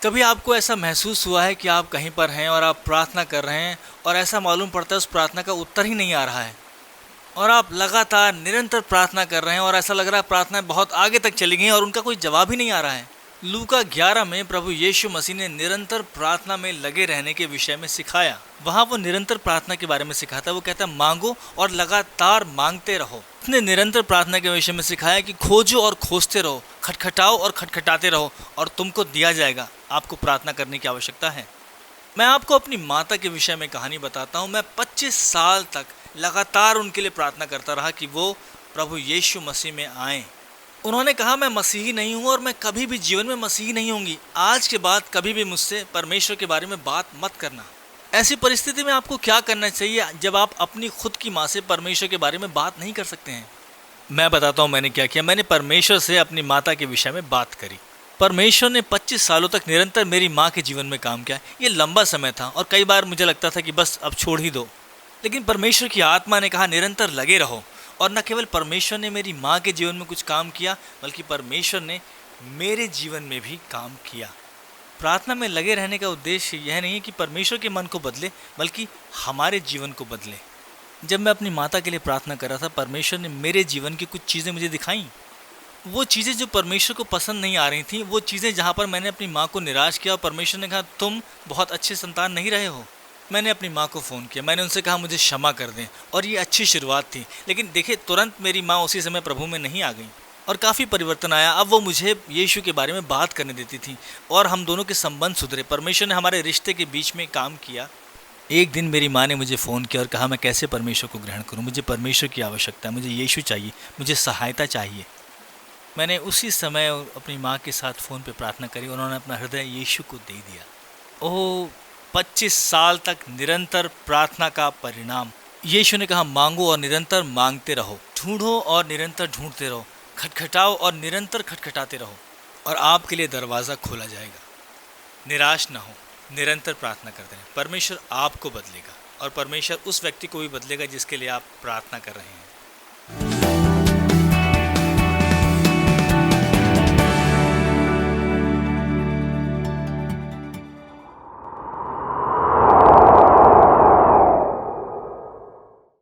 कभी आपको ऐसा महसूस हुआ है कि आप कहीं पर हैं और आप प्रार्थना कर रहे हैं और ऐसा मालूम पड़ता है उस प्रार्थना का उत्तर ही नहीं आ रहा है और आप लगातार निरंतर प्रार्थना कर रहे हैं और ऐसा लग रहा है प्रार्थनाएं बहुत आगे तक चली गई हैं और उनका कोई जवाब ही नहीं आ रहा है। लूका 11 में प्रभु यीशु मसीह ने निरंतर प्रार्थना में लगे रहने के विषय में सिखाया। वहाँ वो निरंतर प्रार्थना के बारे में सिखाता है। वो कहता है मांगो और लगातार मांगते रहो। उसने निरंतर प्रार्थना के विषय में सिखाया कि खोजो और खोजते रहो, खटखटाओ और खटखटाते रहो और तुमको दिया जाएगा। आपको प्रार्थना करने की आवश्यकता है। मैं आपको अपनी माता के विषय में कहानी बताता हूँ। मैं 25 साल तक लगातार उनके लिए प्रार्थना करता रहा कि वो प्रभु यीशु मसीह में आए। उन्होंने कहा मैं मसीही नहीं हूँ और मैं कभी भी जीवन में मसीही नहीं होंगी। आज के बाद कभी भी मुझसे परमेश्वर के बारे में बात मत करना। ऐसी परिस्थिति में आपको क्या करना चाहिए जब आप अपनी खुद की माँ से परमेश्वर के बारे में बात नहीं कर सकते हैं? मैं बताता हूँ मैंने क्या किया। मैंने परमेश्वर से अपनी माता के विषय में बात करी। परमेश्वर ने 25 सालों तक निरंतर मेरी माँ के जीवन में काम किया। ये लंबा समय था और कई बार मुझे लगता था कि बस अब छोड़ ही दो, लेकिन परमेश्वर की आत्मा ने कहा निरंतर लगे रहो। और न केवल परमेश्वर ने मेरी माँ के जीवन में कुछ काम किया, बल्कि परमेश्वर ने मेरे जीवन में भी काम किया। प्रार्थना में लगे रहने का उद्देश्य यह नहीं है कि परमेश्वर के मन को बदले, बल्कि हमारे जीवन को बदले। जब मैं अपनी माता के लिए प्रार्थना कर रहा था, परमेश्वर ने मेरे जीवन की कुछ चीज़ें मुझे दिखाई। वो चीज़ें जो परमेश्वर को पसंद नहीं आ रही थी, वो चीज़ें जहाँ पर मैंने अपनी माँ को निराश किया और परमेश्वर ने कहा तुम बहुत अच्छे संतान नहीं रहे हो। मैंने अपनी माँ को फ़ोन किया। मैंने उनसे कहा मुझे क्षमा कर दें, और ये अच्छी शुरुआत थी। लेकिन देखिए, तुरंत मेरी माँ उसी समय प्रभु में नहीं आ गई और काफ़ी परिवर्तन आया। अब वो मुझे यीशु के बारे में बात करने देती थी और हम दोनों के संबंध सुधरे। परमेश्वर ने हमारे रिश्ते के बीच में काम किया। एक दिन मेरी माँ ने मुझे फ़ोन किया और कहा मैं कैसे परमेश्वर को ग्रहण करूँ, मुझे परमेश्वर की आवश्यकता है, मुझे यीशु चाहिए, मुझे सहायता चाहिए। मैंने उसी समय अपनी माँ के साथ फ़ोन पे प्रार्थना करी। उन्होंने अपना हृदय यीशु को दे दिया। ओह, 25 साल तक निरंतर प्रार्थना का परिणाम। यीशु ने कहा मांगो और निरंतर मांगते रहो, ढूंढो और निरंतर ढूंढते रहो, खटखटाओ और निरंतर खटखटाते रहो और आपके लिए दरवाज़ा खोला जाएगा। निराश ना हो, निरंतर प्रार्थना करते रहें। परमेश्वर आपको बदलेगा और परमेश्वर उस व्यक्ति को भी बदलेगा जिसके लिए आप प्रार्थना कर रहे हैं।